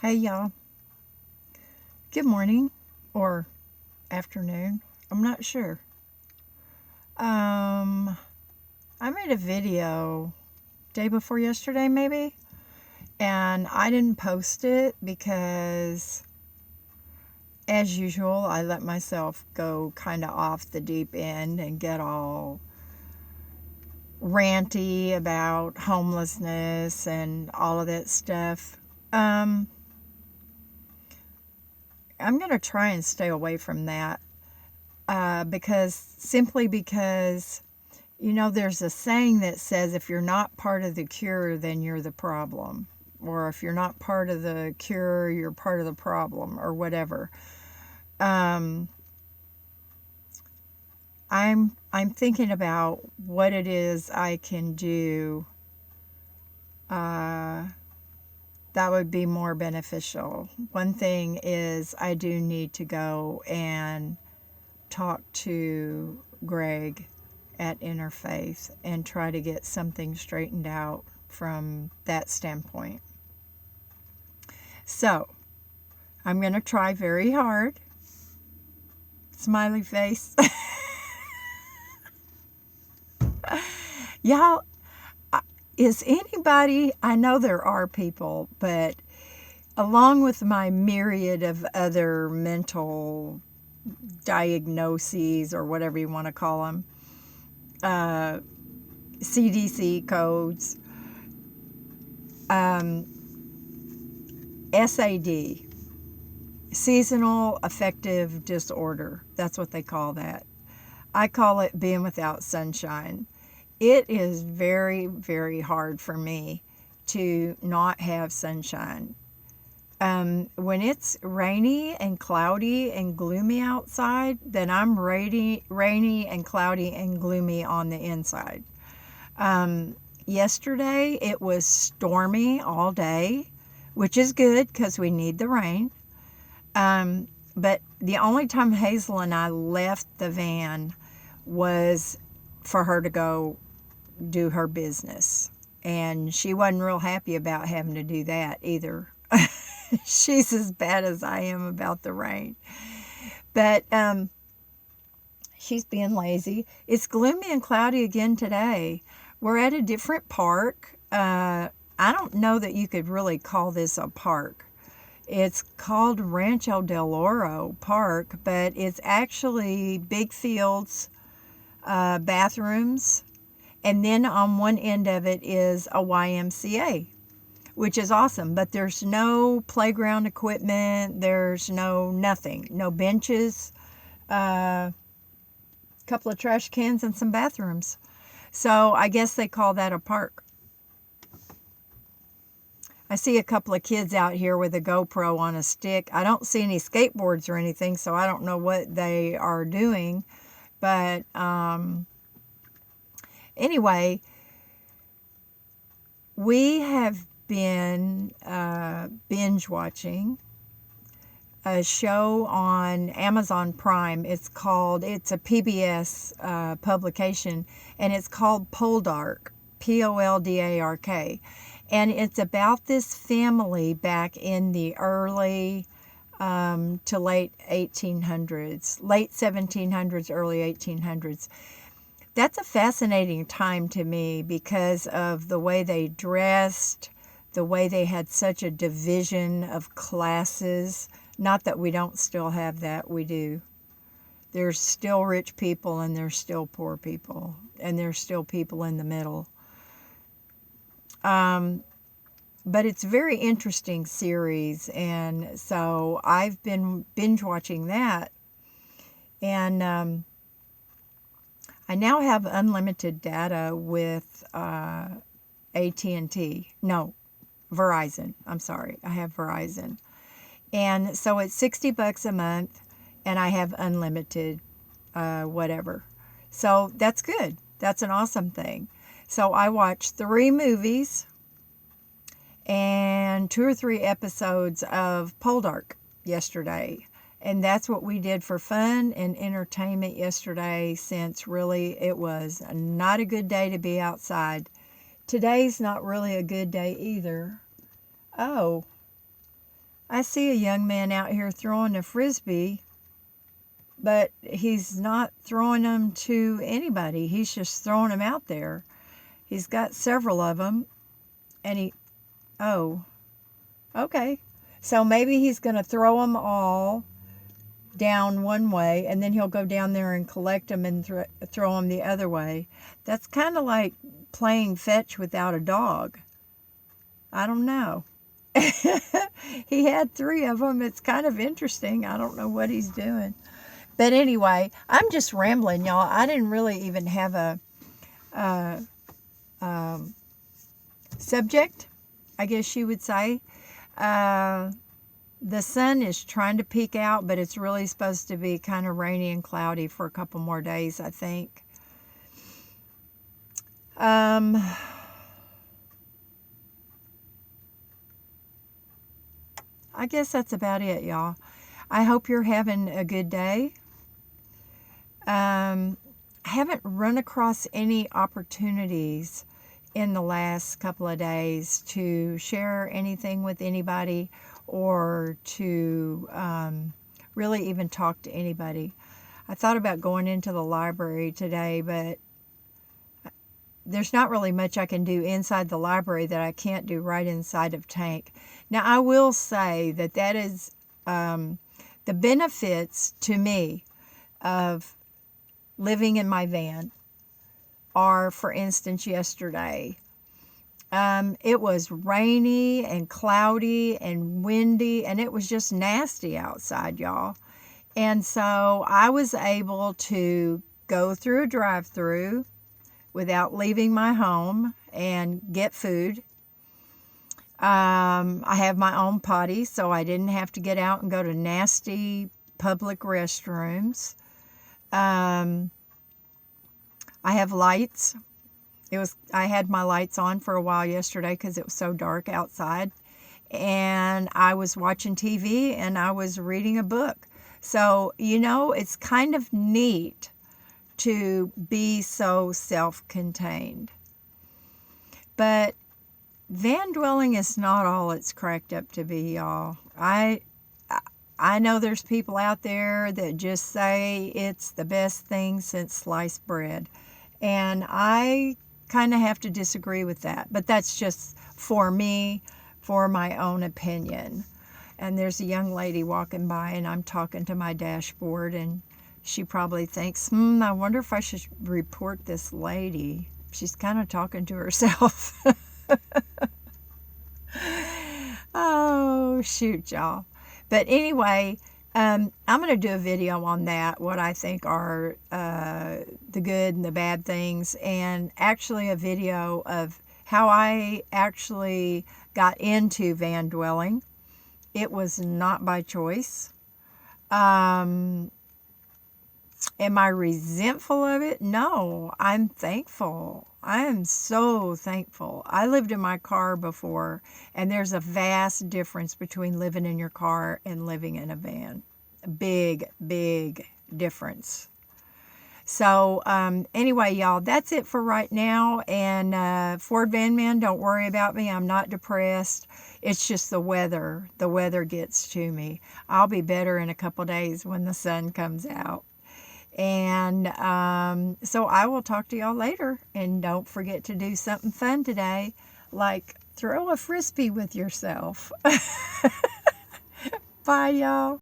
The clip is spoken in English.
Hey y'all, good morning or afternoon. I'm not sure. Um, I made a video day before yesterday, maybe, and I didn't post it because, as usual, I let myself go kind of off the deep end and get all ranty about homelessness and all of that stuff. Um, I'm going to try and stay away from that because there's a saying that says if you're not part of the cure, then you're the problem. Or if you're not part of the cure, you're part of the problem, or whatever. Um, I'm thinking about what it is I can do uh, that would be more beneficial. One thing is I do need to go and talk to Greg at Interfaith and try to get something straightened out from that standpoint. So, I'm going to try very hard. Smiley face. Y'all, is anybody, I know there are people, but along with my myriad of other mental diagnoses or whatever you want to call them, CDC codes, SAD, seasonal affective disorder. That's what they call that. I call it being without sunshine. It is very, very hard for me to not have sunshine. When it's rainy and cloudy and gloomy outside, then I'm rainy and cloudy and gloomy on the inside. Yesterday, it was stormy all day, which is good because we need the rain. But the only time Hazel and I left the van was for her to go do her business. And she wasn't real happy about having to do that either. She's as bad as I am about the rain. But she's being lazy. It's gloomy and cloudy again today. We're at a different park. I don't know that you could really call this a park. It's called Rancho del Oro Park, but it's actually big fields, bathrooms, and then on one end of it is a YMCA, which is awesome. But there's no playground equipment, there's nothing, no benches, a couple of trash cans, and some bathrooms. So I guess they call that a park. I see a couple of kids out here with a GoPro on a stick. I don't see any skateboards or anything, so I don't know what they are doing. But anyway, we have been binge watching a show on Amazon Prime. It's a PBS publication, and it's called Poldark, Poldark. And it's about this family back in the early to late 1800s, late 1700s, early 1800s. That's a fascinating time to me because of the way they dressed, the way they had such a division of classes. Not that we don't still have that, we do. There's still rich people and there's still poor people, and there's still people in the middle. But it's a very interesting series, and so I've been binge watching that. And I now have unlimited data with AT&T. No, Verizon. I'm sorry. I have Verizon. And so it's $60 a month, and I have unlimited whatever. So that's good. That's an awesome thing. So I watched 3 movies and 2 or 3 episodes of Poldark yesterday. And that's what we did for fun and entertainment yesterday, since really it was not a good day to be outside. Today's not really a good day either. Oh, I see a young man out here throwing a frisbee, but he's not throwing them to anybody. He's just throwing them out there. He's got several of them, and oh, okay. So maybe he's going to throw them all down one way, and then he'll go down there and collect them and throw them the other way. That's kind of like playing fetch without a dog. I don't know. He had 3 of them. It's kind of interesting. I don't know what he's doing. But anyway, I'm just rambling, y'all. I didn't really even have a subject, I guess you would say. The sun is trying to peek out, but it's really supposed to be kind of rainy and cloudy for a couple more days, I think. I guess that's about it, y'all. I hope you're having a good day. I haven't run across any opportunities in the last couple of days to share anything with anybody or to really even talk to anybody. I thought about going into the library today, but there's not really much I can do inside the library that I can't do right inside of Tank. Now, I will say that is the benefits to me of living in my van are, for instance, yesterday. It was rainy and cloudy and windy, and it was just nasty outside, y'all. And so I was able to go through a drive-through without leaving my home and get food. I have my own potty, so I didn't have to get out and go to nasty public restrooms. I have lights. I had my lights on for a while yesterday because it was so dark outside. And I was watching TV and I was reading a book. So, it's kind of neat to be so self-contained. But van dwelling is not all it's cracked up to be, y'all. I know there's people out there that just say it's the best thing since sliced bread. And I kind of have to disagree with that. But that's just for me, for my own opinion. And there's a young lady walking by and I'm talking to my dashboard and she probably thinks, I wonder if I should report this lady. She's kind of talking to herself. Oh, shoot, y'all. But anyway, I'm going to do a video on that, what I think are the good and the bad things, and actually a video of how I actually got into van dwelling. It was not by choice. Am I resentful of it? No, I'm thankful. I am so thankful. I lived in my car before, and there's a vast difference between living in your car and living in a van. A big, big difference. So anyway, y'all, that's it for right now. And Ford Van Man, don't worry about me. I'm not depressed. It's just the weather. The weather gets to me. I'll be better in a couple days when the sun comes out. And so I will talk to y'all later. And don't forget to do something fun today, like throw a frisbee with yourself. Bye, y'all.